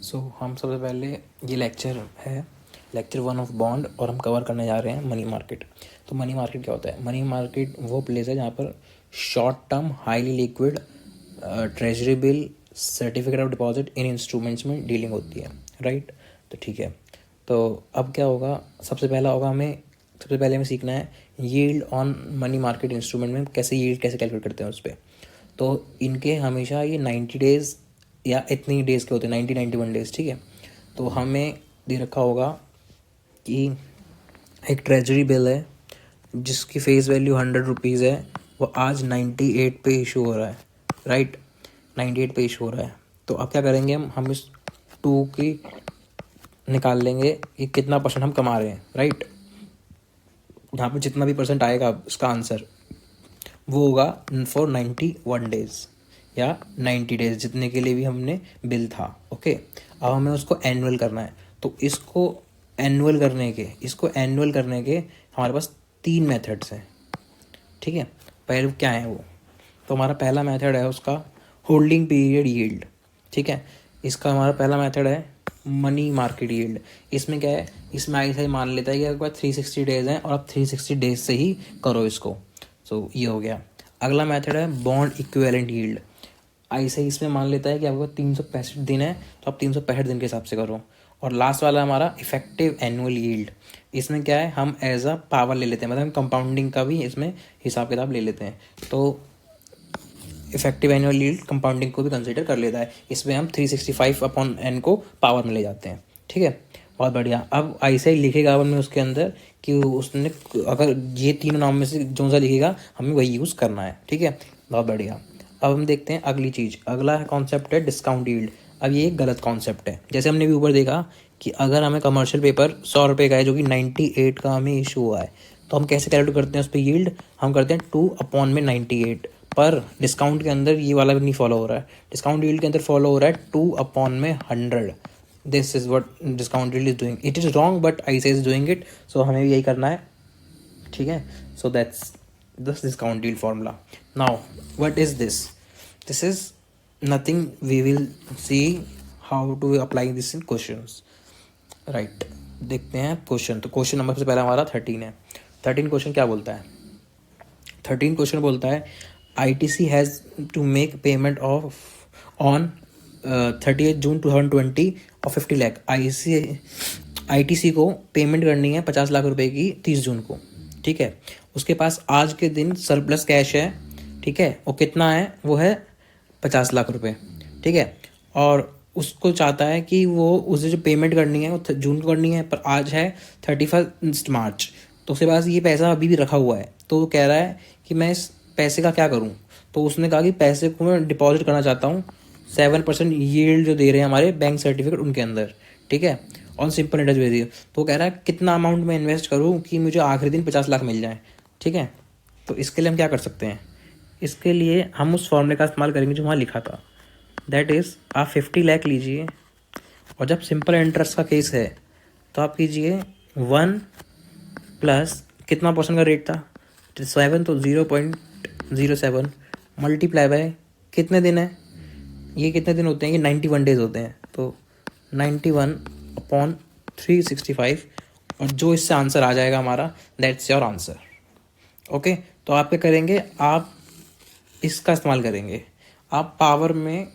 हम सबसे पहले ये लेक्चर है लेक्चर 1 ऑफ बॉन्ड और हम कवर करने जा रहे हैं मनी मार्केट। तो मनी मार्केट क्या होता है? मनी मार्केट वो प्लेस है जहाँ पर short term highly liquid treasury bill certificate of deposit in instruments में डीलिंग होती है, राइट। तो ठीक है, तो अब क्या होगा? सबसे पहले हमें सीखना है yield on money market instrument में कैसे यील्ड कैसे कैलकुलेट करते हैं उस पर। तो इनके हमेशा ये 90 डेज़ या इतनी डेज़ के होते हैं, 91 डेज़, ठीक है। तो हमें दे रखा होगा कि एक ट्रेजरी बिल है जिसकी फेस वैल्यू 100 रुपीज़ है, वो आज 98 पे इशू हो रहा है, राइट। 98 पे इशू हो रहा है। तो अब क्या करेंगे? हम इस 2 की निकाल लेंगे कि कितना परसेंट हम कमा रहे हैं, राइट। यहाँ पे जितना भी परसेंट आएगा उसका आंसर वो होगा फॉर 91 डेज़ या 90 डेज़, जितने के लिए भी हमने बिल था, ओके। अब हमें उसको एनुअल करना है। तो इसको एनुअल करने के हमारे पास 3 मेथड्स हैं, ठीक है। पहले क्या है वो? तो हमारा पहला मेथड है उसका होल्डिंग पीरियड यील्ड, ठीक है। इसका हमारा पहला मेथड है मनी मार्केट यील्ड। इसमें क्या है? इसमें ऐसा ही मान लेता है कि आपके पास 360 डेज़ हैं और आप 360 डेज से ही करो इसको। सो ये हो गया। अगला मेथड है बॉन्ड इक्विवेलेंट यील्ड। ऐसे ही इसमें मान लेता है कि आपको 365 दिन है तो आप 365 दिन के हिसाब से करो। और लास्ट वाला हमारा इफेक्टिव एनुअल यील्ड। इसमें क्या है? हम एज अ पावर ले लेते हैं, मतलब हम कंपाउंडिंग का भी इसमें हिसाब किताब ले लेते हैं। तो इफेक्टिव एनुअल यील्ड कंपाउंडिंग को भी कंसीडर कर लेता है। इसमें हम 365 अपॉन एन को पावर में ले जाते हैं, ठीक है। बहुत बढ़िया। अब ऐसे ही लिखेगा हमने उसके अंदर कि उसने अगर ये तीनों नाम में से जो सा लिखेगा हमें वही यूज़ करना है, ठीक है। बहुत बढ़िया। अब हम देखते हैं अगली चीज़। अगला कॉन्सेप्ट है डिस्काउंट यील्ड। अब ये एक गलत कॉन्सेप्ट है। जैसे हमने भी ऊपर देखा कि अगर हमें कमर्शियल पेपर 100 रुपये का है जो कि 98 का हमें इशू हुआ है, तो हम कैसे कैलकुलेट करते हैं उस पर यील्ड? हम करते हैं 2 अपॉन में 98। पर डिस्काउंट के अंदर ये वाला भी नहीं फॉलो हो रहा है। डिस्काउंट यील्ड के अंदर फॉलो हो रहा है 2 अपॉन में 100। This is what discount yield is doing. It is wrong but I से इज डूइंग इट। सो हमें भी यही करना है, ठीक है। So that's this discount yield formula. Now what is this? This is nothing. We will see how to apply this in questions, right. देखते हैं क्वेश्चन। तो क्वेश्चन नंबर से पहला हमारा 13 है। 13 क्वेश्चन क्या बोलता है? 13 क्वेश्चन बोलता है ITC has to make payment of on 30 June 2020 और 50 लाख। ITC को पेमेंट करनी है 50 लाख रुपए की 30 जून को, ठीक है। उसके पास आज के दिन सरप्लस कैश है, ठीक है। और कितना है? वो है 50 लाख रुपए, ठीक है। और उसको चाहता है कि वो उसे जो पेमेंट करनी है वो जून को करनी है, पर आज है 31 मार्च। तो उसके पास ये पैसा अभी भी रखा हुआ है। तो वो कह रहा है कि मैं इस पैसे का क्या करूं? तो उसने कहा कि पैसे को मैं डिपॉजिट करना चाहता हूं 7% यील्ड जो दे रहे हैं हमारे बैंक सर्टिफिकेट उनके अंदर, ठीक है, ऑन सिंपल इंटरेस्ट बेसिस। तो वो कह रहा है कितना अमाउंट में इन्वेस्ट करूं कि मुझे आखिरी दिन 50 लाख मिल जाए, ठीक है। तो इसके लिए हम क्या कर सकते हैं? इसके लिए हम उस फॉर्मूले का इस्तेमाल करेंगे जो वहाँ लिखा था। दैट इज़ आप 50 लाख लीजिए और जब सिंपल इंटरेस्ट का केस है तो आप कीजिए 1 प्लस कितना परसेंट का रेट था 7, तो 0.07 मल्टीप्लाई बाय कितने दिन है? ये कितने दिन होते हैं? ये 91 डेज होते हैं। तो 91 अपॉन 365 और जो इससे आंसर आ जाएगा हमारा, दैट्स योर आंसर, ओके। तो आप क्या करेंगे? आप इसका इस्तेमाल करेंगे। आप पावर में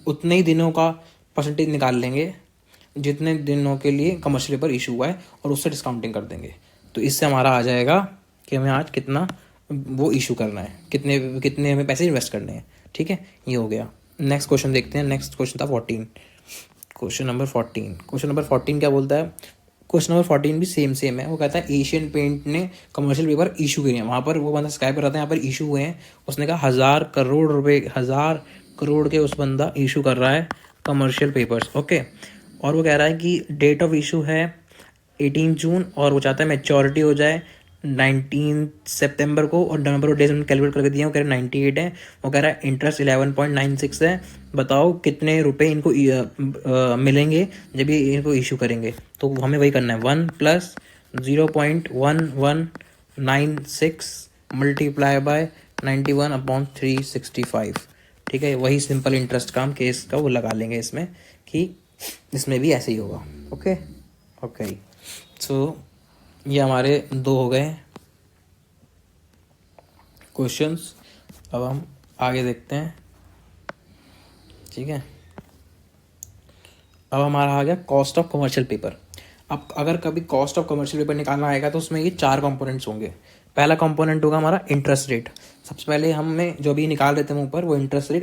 उतने ही दिनों का परसेंटेज निकाल लेंगे जितने दिनों के लिए कमर्शियल पेपर इशू हुआ है और उससे डिस्काउंटिंग कर देंगे। तो इससे हमारा आ जाएगा कि हमें आज कितना वो इशू करना है, कितने कितने हमें पैसे इन्वेस्ट करने हैं, ठीक है। ये हो गया। नेक्स्ट क्वेश्चन देखते हैं। नेक्स्ट क्वेश्चन था 14। क्वेश्चन नंबर 14 क्या बोलता है? क्वेश्चन नंबर 14 भी सेम है। वो कहता है एशियन पेंट ने कमर्शियल पेपर इशू किए हैं। वहाँ पर वो बंदा स्काई पर रहता है, यहाँ पर इशू हुए हैं। उसने कहा 1000 करोड़ रुपए, 1000 करोड़ के उस बंदा इशू कर रहा है कमर्शियल पेपर्स, ओके। और वो कह रहा है कि डेट ऑफ इशू है 18 जून और वो चाहता है मैच्योरिटी हो जाए 19 सितंबर को। और नंबर ऑफ डेज उन्होंने कैलकुलेट करके दिया, वो कह रहा है 98 है। वो कह रहा है इंटरेस्ट 11.96 है। बताओ कितने रुपए इनको मिलेंगे जब ये इनको इशू करेंगे? तो हमें वही करना है 1 प्लस 0.1196 मल्टीप्लाई बाय 91 अपॉन 365, ठीक है। वही सिंपल इंटरेस्ट का हम केस का वो लगा लेंगे इसमें कि इसमें भी ऐसे ही होगा। ओके ओके, सो ये हमारे 2 हो गए क्वेश्चंस। अब हम आगे देखते हैं, ठीक है। अब हमारा आ गया कॉस्ट ऑफ कमर्शियल पेपर। अब अगर कभी कॉस्ट ऑफ कमर्शियल पेपर निकालना आएगा तो उसमें ये 4 कंपोनेंट्स होंगे। पहला कंपोनेंट होगा हमारा इंटरेस्ट रेट। सबसे पहले हमें जो भी निकाल रहे थे ऊपर वो इंटरेस्ट रेट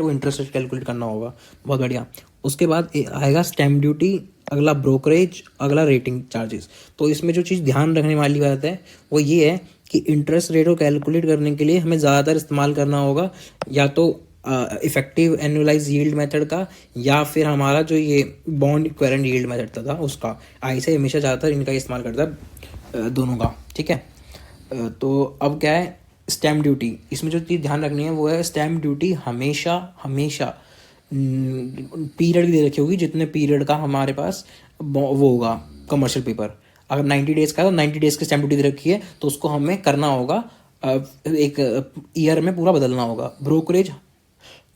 कैलकुलेट करना होगा। बहुत बढ़िया। उसके बाद आएगा स्टैम्प ड्यूटी, अगला ब्रोकरेज, अगला रेटिंग चार्जेस। तो इसमें जो चीज़ ध्यान रखने वाली बात है वो ये है कि इंटरेस्ट रेट को कैलकुलेट करने के लिए हमें ज़्यादातर इस्तेमाल करना होगा या तो इफेक्टिव एनुअलाइज यील्ड मेथड का, या फिर हमारा जो ये बॉन्ड इक्विवेलेंट यील्ड मेथड था उसका। ICAI हमेशा ज़्यादातर इनका इस्तेमाल करता है, दोनों का, ठीक है। तो अब क्या है, स्टैम्प ड्यूटी। इसमें जो चीज़ ध्यान रखनी है वो है स्टैम्प ड्यूटी हमेशा हमेशा पीरियड की दे रखी होगी, जितने पीरियड का हमारे पास वो होगा कमर्शियल पेपर। अगर 90 डेज़ का है तो 90 डेज़ की स्टैम्प ड्यूटी दे रखी है तो उसको हमें करना होगा, एक ईयर में पूरा बदलना होगा। ब्रोकरेज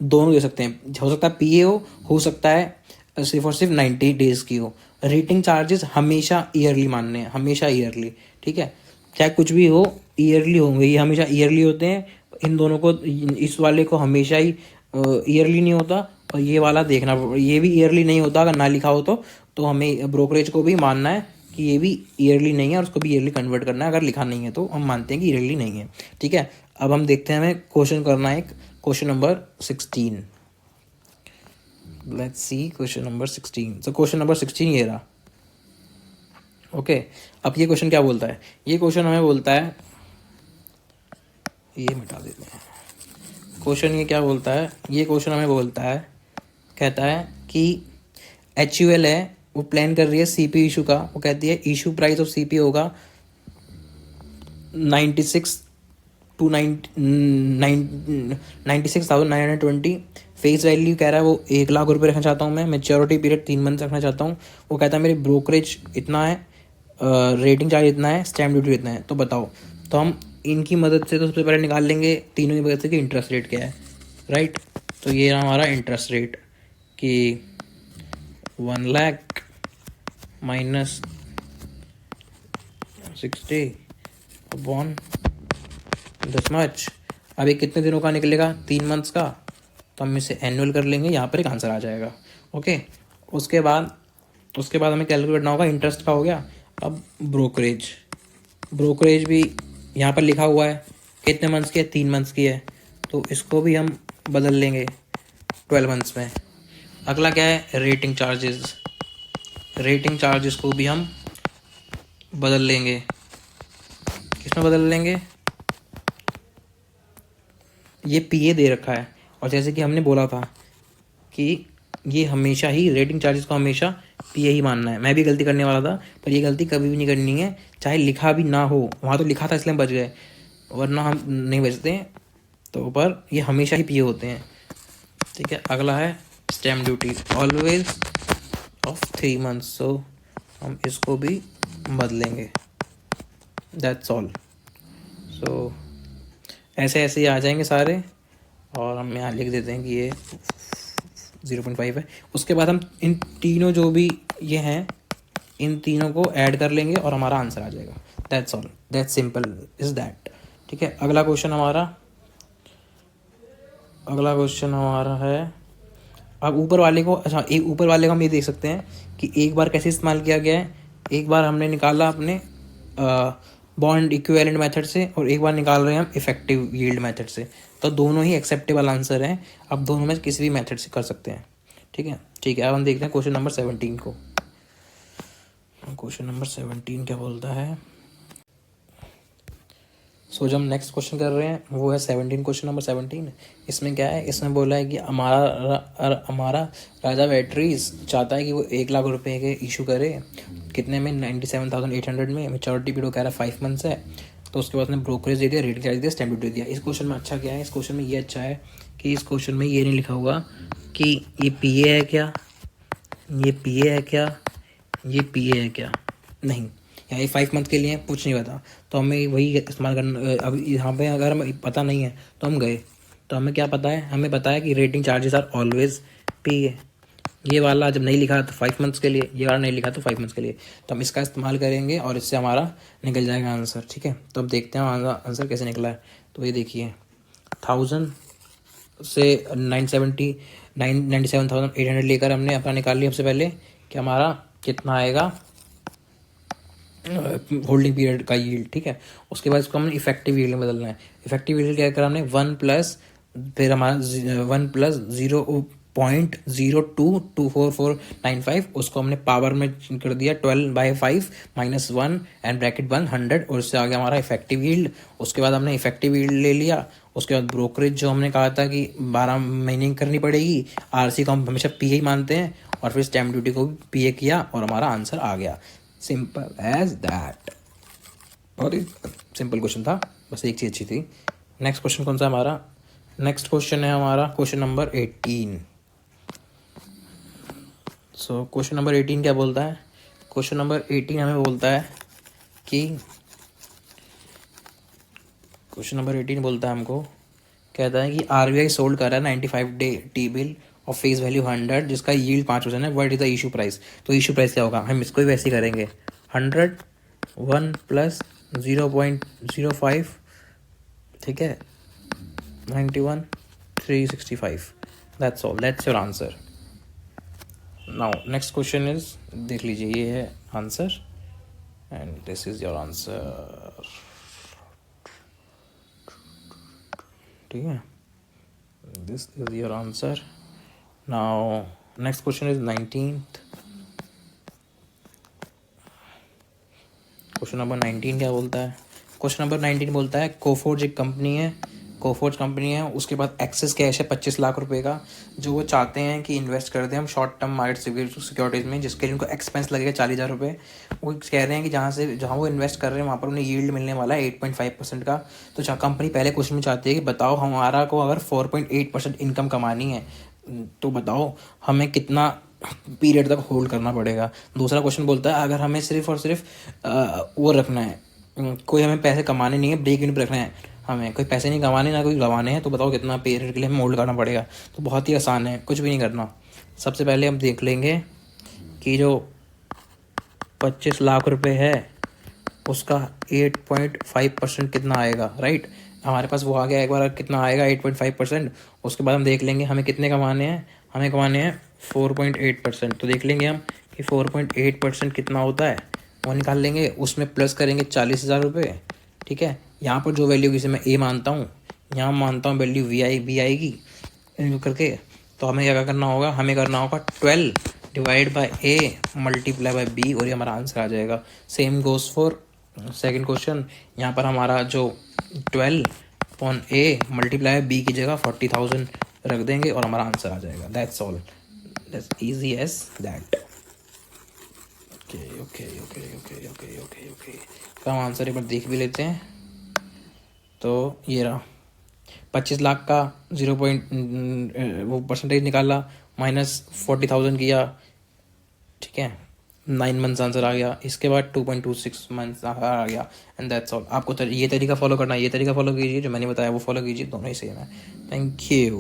दोनों दे सकते हैं, हो सकता है PA हो सकता है सिर्फ और सिर्फ 90 डेज़ की हो। रेटिंग चार्जेस हमेशा ईयरली मानने हैं, हमेशा ईयरली, ठीक है। चाहे कुछ भी हो ईयरली होंगे, ये हमेशा ईयरली होते हैं। इन दोनों को, इस वाले को हमेशा ही ईयरली नहीं होता, और ये वाला देखना, ये भी ईयरली नहीं होता अगर ना लिखा हो तो हमें ब्रोकरेज को भी मानना है कि ये भी ईयरली नहीं है और उसको भी ईयरली कन्वर्ट करना है। अगर लिखा नहीं है तो हम मानते हैं कि ईयरली नहीं है, ठीक है। अब हम देखते हैं, हमें क्वेश्चन करना है, question number 16। Let's see question number 16। तो क्वेश्चन नंबर 16 ये रहा। ओके, अब ये क्वेश्चन क्या बोलता है? ये क्वेश्चन हमें बोलता है, ये मिटा देते हैं। क्वेश्चन ये क्या बोलता है? ये क्वेश्चन हमें बोलता है, कहता है कि HUL है, वो प्लान कर रही है CP इशू का। वो कहती है इशू प्राइस ऑफ CP होगा 96,920। फेस वैल्यू कह रहा है वो 1,00,000 रुपये रखना चाहता हूँ मैं। मेच्योरिटी पीरियड 3 मंथ रखना चाहता हूँ। वो कहता है मेरी ब्रोकरेज इतना है, रेटिंग चार्ज इतना है, स्टैम्प ड्यूटी इतना है। तो बताओ। तो हम इनकी मदद से तो सबसे पहले निकाल लेंगे तीनों की मदद से कि इंटरेस्ट रेट क्या है, राइट। तो ये रहा हमारा इंटरेस्ट रेट कि 1,00,000 माइनस 60 अपॉन दिस मच। अब ये कितने दिनों का निकलेगा? 3 मंथ्स का। तो हम इसे एनुअल कर लेंगे, यहाँ पर एक आंसर आ जाएगा। ओके, उसके बाद हमें कैलकुलेट करना होगा, इंटरेस्ट का हो गया। अब ब्रोकरेज भी यहाँ पर लिखा हुआ है, कितने मंथ्स की है? 3 मंथ्स की है। तो इसको भी हम बदल लेंगे 12 मंथ्स में। अगला क्या है? रेटिंग चार्जेस को भी हम बदल लेंगे। किसमें बदल लेंगे? ये PA दे रखा है, और जैसे कि हमने बोला था कि ये हमेशा ही रेटिंग चार्जेस को हमेशा PA ही मानना है। मैं भी गलती करने वाला था, पर ये गलती कभी भी नहीं करनी है, चाहे लिखा भी ना हो। वहाँ तो लिखा था इसलिए हम बच गए, वरना हम नहीं बचते हैं। तो पर ये हमेशा ही PA होते हैं, ठीक है। अगला है stamp duty, always of 3 months. So हम इसको भी बदलेंगे, दैट्स ऑल। सो ऐसे ऐसे ही आ जाएंगे सारे, और हम यहाँ लिख देते हैं कि ये 0.5 है। उसके बाद हम इन तीनों जो भी ये हैं, इन तीनों को ऐड कर लेंगे और हमारा आंसर आ जाएगा। That's all, that's simple is that, ठीक है। अगला क्वेश्चन हमारा है, अब ऊपर वाले को, अच्छा, एक ऊपर वाले को हम ये देख सकते हैं कि एक बार कैसे इस्तेमाल किया गया है। एक बार हमने निकाला अपने बॉन्ड इक्विवेलेंट मेथड से, और एक बार निकाल रहे हैं हम इफेक्टिव यील्ड मेथड से। तो दोनों ही एक्सेप्टेबल आंसर हैं। अब दोनों में किसी भी मेथड से कर सकते हैं, ठीक है। अब हम देखते हैं क्वेश्चन नंबर 17 को। क्वेश्चन नंबर 17 क्या बोलता है? सो जो हम नेक्स्ट क्वेश्चन कर रहे हैं वो है 17, क्वेश्चन नंबर 17। इसमें क्या है? इसमें बोला है कि हमारा राजा बैटरीज चाहता है कि वो 1,00,000 रुपये के इशू करे। कितने में? 97,800 में। मेच्योरिटी पीरियड कह रहा है 5 मंथ्स है। तो उसके बाद उसने ब्रोकरेज दे दिया, रेटिंग चार्ज दिया, स्टैम्प ड्यूटी दिया। इस क्वेश्चन में अच्छा क्या है? इस क्वेश्चन में ये अच्छा है कि इस क्वेश्चन में ये नहीं लिखा हुआ कि ये PA है क्या, ये PA है क्या, ये PA है क्या, नहीं। या ये 5 मंथ के लिए कुछ नहीं पता, तो हमें वही इस्तेमाल करना। अब यहाँ पे अगर हमें पता नहीं है तो हम गए, तो हमें क्या पता है? हमें पता है कि rating charges are always PA। ये वाला जब नहीं लिखा तो 5 मंथ्स के लिए, ये वाला नहीं लिखा तो 5 मंथ्स के लिए, तो हम इसका इस्तेमाल करेंगे और इससे हमारा निकल जाएगा आंसर। ठीक है, तो अब देखते हैं आंसर कैसे निकला है। तो ये देखिए 1000 से 97,800 लेकर हमने अपना निकाल लिया सबसे पहले कि हमारा कितना आएगा होल्डिंग पीरियड का यील्ड। ठीक है, उसके बाद इसको हमने इफेक्टिव यील्ड में बदलना है। इफेक्टिव यील्ड क्या करा हमने 1 प्लस फिर हमारा 1 प्लस 0.022445, उसको हमने पावर में कर दिया 12/5 - 1 एंड ब्रैकेट 100 और उससे आगे हमारा इफेक्टिव यील्ड। उसके बाद हमने इफेक्टिव यील्ड ले लिया। उसके बाद ब्रोकरेज जो हमने कहा था कि 12 महीने की करनी पड़ेगी, आरसी को हम हमेशा पीए ही मानते हैं, और फिर स्टैम्प ड्यूटी को भी पीए किया और हमारा आंसर आ गया। Simple as that. बहुत ही सिंपल क्वेश्चन था, बस एक चीज़ अच्छी थी। नेक्स्ट क्वेश्चन कौन सा हमारा? नेक्स्ट क्वेश्चन है हमारा question number 18। So question number 18 क्या बोलता है? क्वेश्चन नंबर 18 हमें बोलता है कि क्वेश्चन नंबर 18 बोलता है हमको, कहता है कि आरबीआई सोल्ड कर रहा है 95 डे टी बिल और फेस वैल्यू 100 जिसका यील्ड 5% है। What is the issue price? तो इशू प्राइस क्या होगा? हम इसको भी वैसे ही करेंगे 100 1 प्लस 0.05, ठीक है, 91,365। That's all, that's your answer. Now next question is, देख लीजिए ये है answer and this is your answer. ठीक है, this is your answer. Now next question is 19th। Question number 19 क्या बोलता है? क्वेश्चन नंबर 19 बोलता है कोफोर्ज एक कंपनी है, कोफोर्ज कंपनी है, उसके बाद एक्सेस कैश है 25 लाख रुपए का, जो वो चाहते हैं कि इन्वेस्ट कर दें हम शॉर्ट टर्म मार्केट सिक्योरिटीज़ में, जिसके लिए उनको एक्सपेंस लगेगा 40,000 रुपये। वो कह रहे हैं कि जहाँ वो इन्वेस्ट कर रहे हैं वहाँ पर उन्हें यील्ड मिलने वाला है 8.5% का। तो कंपनी पहले क्वेश्चन में चाहती है कि बताओ हमारा को अगर 4.8% इनकम कमानी है तो बताओ हमें कितना पीरियड तक होल्ड करना पड़ेगा। दूसरा क्वेश्चन बोलता है अगर हमें सिर्फ और सिर्फ वो रखना है, कोई हमें पैसे कमाने नहीं है, ब्रेक इवन पे रखना है, हमें कोई पैसे नहीं कमाने ना कोई गंवाने हैं, तो बताओ कितना पीरियड के लिए हमें होल्ड करना पड़ेगा। तो बहुत ही आसान है, कुछ भी नहीं करना। सबसे पहले हम देख लेंगे कि जो 25 लाख रुपए है उसका 8.5% कितना आएगा। राइट, हमारे पास वो आ गया एक बार, कितना आएगा 8.5%। उसके बाद हम देख लेंगे हमें कितने कमाने हैं, हमें कमाने हैं 4.8%। तो देख लेंगे हम कि 4.8% कितना होता है, वो निकाल लेंगे, उसमें प्लस करेंगे 40,000 रुपये। ठीक है, यहाँ पर जो वैल्यू जिसे मैं ए मानता हूँ, यहाँ मानता हूँ वैल्यू बी आएगी करके। तो हमें क्या करना होगा, हमें करना होगा 12 divide by A multiply by B और ये हमारा आंसर आ जाएगा। Same goes for second question. यहाँ पर हमारा जो 12/a मल्टीप्लाई बी की जगह 40,000 रख देंगे और हमारा आंसर आ जाएगा। That's all, that's easy as that. Okay okay okay okay okay okay okay, come answer एक बार देख भी लेते हैं। तो ये रहा 25 लाख का 0. वो परसेंटेज निकाला, -40,000 किया, ठीक है, 9 मंथ्स आंसर आ गया। इसके बाद 2.26 मंथ्स आ गया एंड दैट्स ऑल। आपको ये तरीका फॉलो करना है, ये तरीका फॉलो कीजिए, जो मैंने बताया वो फॉलो कीजिए, दोनों ही सेम है। Thank you.